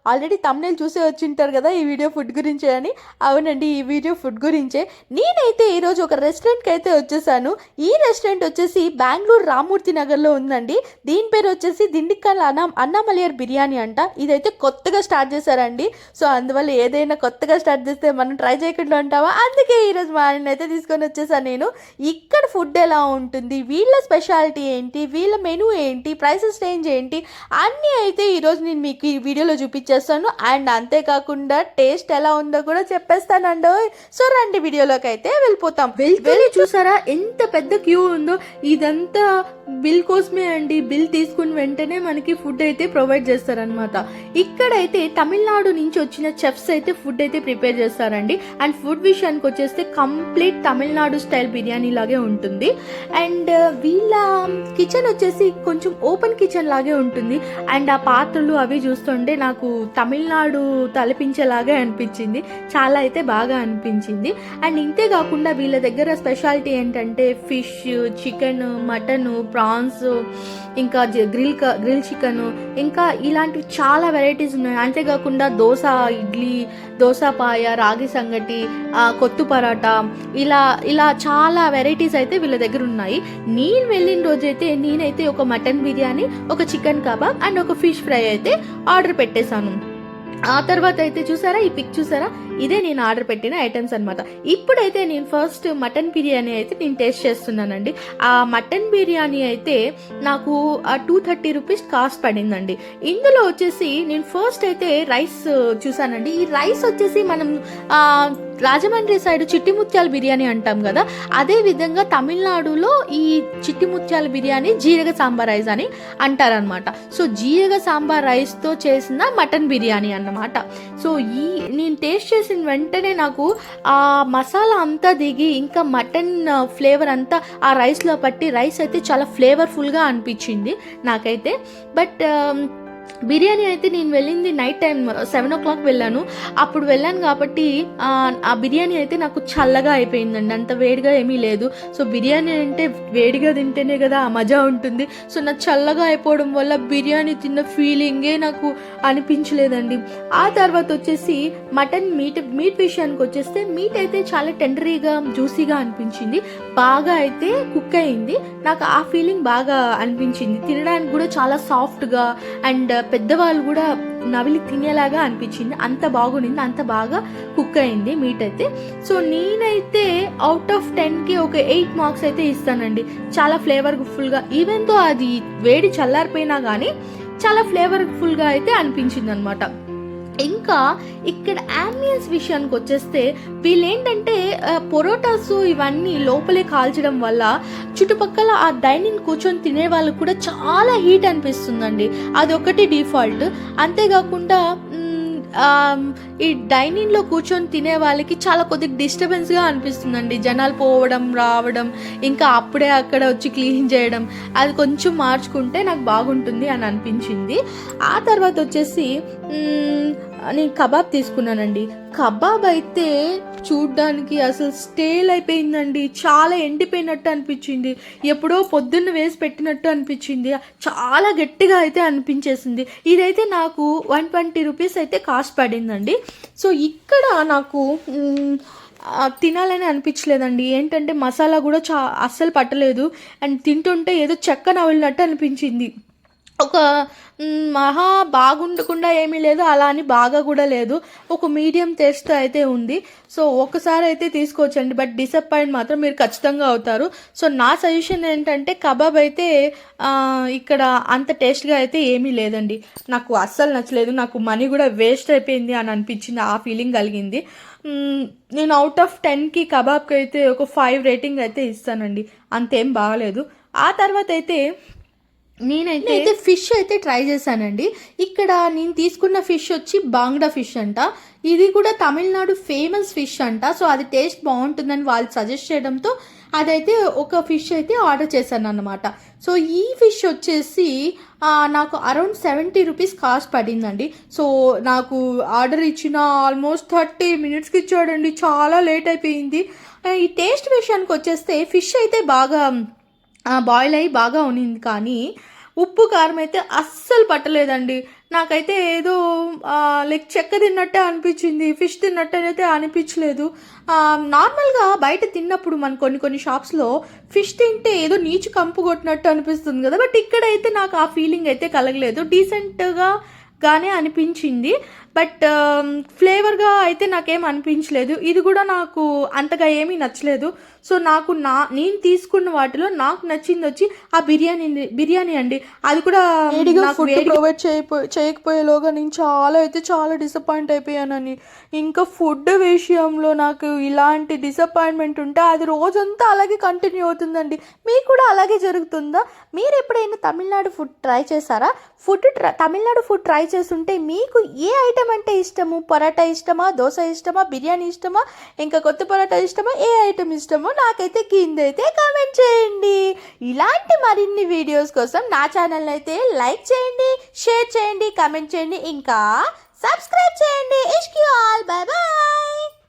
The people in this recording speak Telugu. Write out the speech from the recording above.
ఆల్రెడీ తమ్నేల్ చూసే వచ్చింటారు కదా ఈ వీడియో ఫుడ్ గురించే అని. అవునండి, ఈ వీడియో ఫుడ్ గురించే. నేనైతే ఈరోజు ఒక రెస్టారెంట్కి అయితే వచ్చేసాను. ఈ రెస్టారెంట్ వచ్చేసి బెంగళూరు రామూర్తి నగర్లో ఉందండి. దీని పేరు వచ్చేసి దిండిక్కల్ అన్నామలైయార్ బిర్యానీ అంట. ఇదైతే కొత్తగా స్టార్ట్ చేశారండి. సో అందువల్ల ఏదైనా కొత్తగా స్టార్ట్ చేస్తే మనం ట్రై చేయకుండా ఉంటామా, అందుకే ఈరోజు మా ఆయన అయితే తీసుకొని వచ్చేసాను నేను. ఇక్కడ ఫుడ్ ఎలా ఉంటుంది, వీళ్ళ స్పెషాలిటీ ఏంటి, వీళ్ళ మెనూ ఏంటి, ప్రైసెస్ రేంజ్ ఏంటి అన్నీ అయితే ఈరోజు నేను మీకు ఈ వీడియోలో చూపించేస్తాను. అండ్ అంతేకాకుండా టేస్ట్ ఎలా ఉందో కూడా చెప్పేస్తానండి. సో రండి వీడియోలోకి అయితే వెళ్ళిపోతాం. వెళ్ళి చూసారా ఎంత పెద్ద క్యూ ఉందో. ఇదంతా బిల్ కోసమే అండి. బిల్ తీసుకుని వెంటనే మనకి ఫుడ్ అయితే ప్రొవైడ్ చేస్తారనమాట. ఇక్కడైతే తమిళనాడు నుంచి వచ్చిన చెఫ్స్ అయితే ఫుడ్ అయితే ప్రిపేర్ చేస్తారండి. అండ్ ఫుడ్ విషయానికి వచ్చేస్తే కంప్లీట్ తమిళనాడు స్టైల్ బిర్యానీ లాగే ఉంటుంది. అండ్ వీళ్ళ కిచెన్ వచ్చేసి కొంచెం ఓపెన్ కిచెన్ లాగే ఉంటుంది. అండ్ ఆ పాత్రలు అవి చూస్తుంటే నాకు తమిళనాడు తలపించేలాగే అనిపించింది. చాలా అయితే బాగా అనిపించింది. అండ్ ఇంతే కాకుండా వీళ్ళ దగ్గర స్పెషాలిటీ ఏంటంటే ఫిష్, చికెన్, మటన్, ప్రాన్స్, ఇంకా గ్రిల్ చికెన్, ఇంకా ఇలాంటివి చాలా వెరైటీస్ ఉన్నాయి. అంతేకాకుండా దోశ, ఇడ్లీ, దోశ పాయ, రాగి సంగటి, కొత్తు పరాటా, ఇలా ఇలా చాలా వెరైటీస్ అయితే వీళ్ళ దగ్గర ఉన్నాయి. నేను వెళ్ళిన రోజైతే నేనైతే ఒక మటన్ బిర్యానీ, ఒక చికెన్ కబాబ్ అండ్ ఒక ఫిష్ ఫ్రై అయితే ఆర్డర్ పెట్టేశాను. ఆ తర్వాత అయితే చూసారా, ఈ పిక్ చూసారా, ఇదే నేను ఆర్డర్ పెట్టిన ఐటమ్స్ అనమాట. ఇప్పుడైతే నేను ఫస్ట్ మటన్ బిర్యానీ అయితే నేను టేస్ట్ చేస్తున్నానండి. ఆ మటన్ బిర్యానీ అయితే నాకు 230 రూపీస్ కాస్ట్ పడిందండి. ఇందులో వచ్చేసి నేను ఫస్ట్ అయితే రైస్ చూసానండి. ఈ రైస్ వచ్చేసి మనం రాజమండ్రి సైడ్ చిట్టి ముత్యాల బిర్యానీ అంటాం కదా, అదే విధంగా తమిళనాడులో ఈ చిట్టి ముత్యాల బిర్యానీ జీరగ సాంబార్ రైస్ అని అంటారనమాట. సో జీరగ సాంబార్ రైస్తో చేసిన మటన్ బిర్యానీ అన్నమాట. సో నేను టేస్ట్ చేసిన వెంటనే నాకు ఆ మసాలా అంతా దిగి ఇంకా మటన్ ఫ్లేవర్ అంతా ఆ రైస్లో పట్టి రైస్ అయితే చాలా ఫ్లేవర్ఫుల్గా అనిపించింది నాకైతే. బట్ బిర్యానీ అయితే నేను వెళ్ళింది నైట్ టైం 7 o'clock వెళ్ళాను. అప్పుడు వెళ్ళాను కాబట్టి ఆ బిర్యానీ అయితే నాకు చల్లగా అయిపోయిందండి. అంత వేడిగా ఏమీ లేదు. సో బిర్యానీ అంటే వేడిగా తింటేనే కదా ఆ మజా ఉంటుంది. సో నాకు చల్లగా అయిపోవడం వల్ల బిర్యానీ తిన్న ఫీలింగే నాకు అనిపించలేదండి. ఆ తర్వాత వచ్చేసి మటన్ మీట్ విషయానికి వచ్చేస్తే మీట్ అయితే చాలా టెండరీగా, జ్యూసీగా అనిపించింది. బాగా అయితే కుక్ అయింది. నాకు ఆ ఫీలింగ్ బాగా అనిపించింది. తినడానికి కూడా చాలా సాఫ్ట్గా అండ్ పెద్దవాళ్ళు కూడా నవిలి తినేలాగా అనిపించింది. అంత బాగుండింది, అంత బాగా కుక్ అయింది మీట్ అయితే. సో నేనైతే అవుట్ ఆఫ్ 10కి ఒక 8 మార్క్స్ అయితే ఇస్తానండి. చాలా ఫ్లేవర్ఫుల్గా, ఈవెన్ తో అది వేడి చల్లారిపోయినా కానీ చాలా ఫ్లేవర్ఫుల్గా అయితే అనిపించింది అనమాట. ఇంకా ఇక్కడ ఆంబియన్స్ విషయానికి వచ్చేస్తే వీళ్ళేంటంటే పొరోటాస్ ఇవన్నీ లోపలే కాల్చడం వల్ల చుట్టుపక్కల ఆ డైనింగ్ కూర్చొని తినే వాళ్ళకు కూడా చాలా హీట్ అనిపిస్తుందండి. అదొకటి డిఫాల్ట్. అంతేకాకుండా ఈ డైనింగ్లో కూర్చొని తినే వాళ్ళకి చాలా కొద్దిగా డిస్టర్బెన్స్గా అనిపిస్తుందండి. జనాలు పోవడం రావడం, ఇంకా అప్పుడే అక్కడ వచ్చి క్లీన్ చేయడం, అది కొంచెం మార్చుకుంటే నాకు బాగుంటుంది అని అనిపించింది. ఆ తర్వాత వచ్చేసి నేను కబాబ్ తీసుకున్నానండి. కబాబ్ అయితే చూడ్డానికి అసలు స్టేల్ అయిపోయిందండి. చాలా ఎండిపోయినట్టు అనిపించింది. ఎప్పుడో పొద్దున్న వేసి పెట్టినట్టు అనిపించింది. చాలా గట్టిగా అయితే అనిపించేసింది. ఇదైతే నాకు 120 రూపీస్ అయితే కాస్ట్ పడిందండి. సో ఇక్కడ నాకు తినాలని అనిపించలేదండి. ఏంటంటే మసాలా కూడా అస్సలు పట్టలేదు. అండ్ తింటుంటే ఏదో చెక్క నవిలినట్టు అనిపించింది. ఒక మహా బాగుండకుండా ఏమీ లేదు, అలా అని బాగా కూడా లేదు. ఒక మీడియం టేస్ట్ అయితే ఉంది. సో ఒకసారి అయితే తీసుకోవచ్చండి. బట్ డిసప్పాయింట్ మాత్రం మీరు ఖచ్చితంగా అవుతారు. సో నా సజెషన్ ఏంటంటే కబాబ్ అయితే ఇక్కడ అంత టేస్ట్గా అయితే ఏమీ లేదండి. నాకు అస్సలు నచ్చలేదు. నాకు మనీ కూడా వేస్ట్ అయిపోయింది అని అనిపించింది. ఆ ఫీలింగ్ కలిగింది. నేను అవుట్ ఆఫ్ 10కి కబాబ్కి అయితే ఒక 5 రేటింగ్ అయితే ఇస్తానండి. అంతేం బాగలేదు. ఆ తర్వాత అయితే నేనైతే ఫిష్ అయితే ట్రై చేశానండి. ఇక్కడ నేను తీసుకున్న ఫిష్ వచ్చి బాంగ్డా ఫిష్ అంట. ఇది కూడా తమిళనాడు ఫేమస్ ఫిష్ అంట. సో అది టేస్ట్ బాగుంటుందని వాళ్ళు సజెస్ట్ చేయడంతో అదైతే ఒక ఫిష్ అయితే ఆర్డర్ చేశాను అన్నమాట. సో ఈ ఫిష్ వచ్చేసి నాకు అరౌండ్ 70 రూపీస్ కాస్ట్ పడిందండి. సో నాకు ఆర్డర్ ఇచ్చిన ఆల్మోస్ట్ 30 మినిట్స్కి ఇచ్చాడండి. చాలా లేట్ అయిపోయింది. ఈ టేస్ట్ విషయానికి వచ్చేస్తే ఫిష్ అయితే బాగా బాయిల్ అయ్యి బాగా ఉన్నింది. కానీ ఉప్పు కారం అయితే అస్సలు పట్టలేదండి. నాకైతే ఏదో లైక్ చెక్క తిన్నట్టే అనిపించింది, ఫిష్ తిన్నట్టయితే అనిపించలేదు. నార్మల్గా బయట తిన్నప్పుడు మన కొన్ని షాప్స్లో ఫిష్ తింటే ఏదో నీచు కంపు కొట్టినట్టు అనిపిస్తుంది కదా, బట్ ఇక్కడైతే నాకు ఆ ఫీలింగ్ అయితే కలగలేదు. డీసెంట్గానే అనిపించింది, బట్ ఫ్లేవర్గా అయితే నాకేం అనిపించలేదు. ఇది కూడా నాకు అంతగా ఏమీ నచ్చలేదు. సో నేను తీసుకున్న వాటిలో నాకు నచ్చింది వచ్చి ఆ బిర్యానీ అండి. అది కూడా ఫుడ్ ప్రొవైడ్ చేయకపోయేలోగా నేను చాలా డిసప్పాయింట్ అయిపోయానని. ఇంకా ఫుడ్ విషయంలో నాకు ఇలాంటి డిసప్పాయింట్మెంట్ ఉంటే అది రోజంతా అలాగే కంటిన్యూ అవుతుందండి. మీకు కూడా అలాగే జరుగుతుందా? మీరు ఎప్పుడైనా తమిళనాడు ఫుడ్ ట్రై చేశారా? తమిళనాడు ఫుడ్ ట్రై చేస్తుంటే మీకు ఏ ఐటెం అంటే ఇష్టము? పరాటా ఇష్టమా, దోశ ఇష్టమా, బిర్యానీ ఇష్టమా, ఇంకా కొత్త పరాటా ఇష్టమా, ఏ ఐటెం ఇష్టమో నాకైతే కిందైతే కామెంట్ చేయండి. ఇలాంటి మరిన్ని వీడియోస్ కోసం నా ఛానల్ అయితే లైక్ చేయండి, షేర్ చేయండి, కామెంట్ చేయండి, ఇంకా సబ్స్క్రైబ్ చేయండి. ఇష్క్ యు ఆల్, బై బాయ్.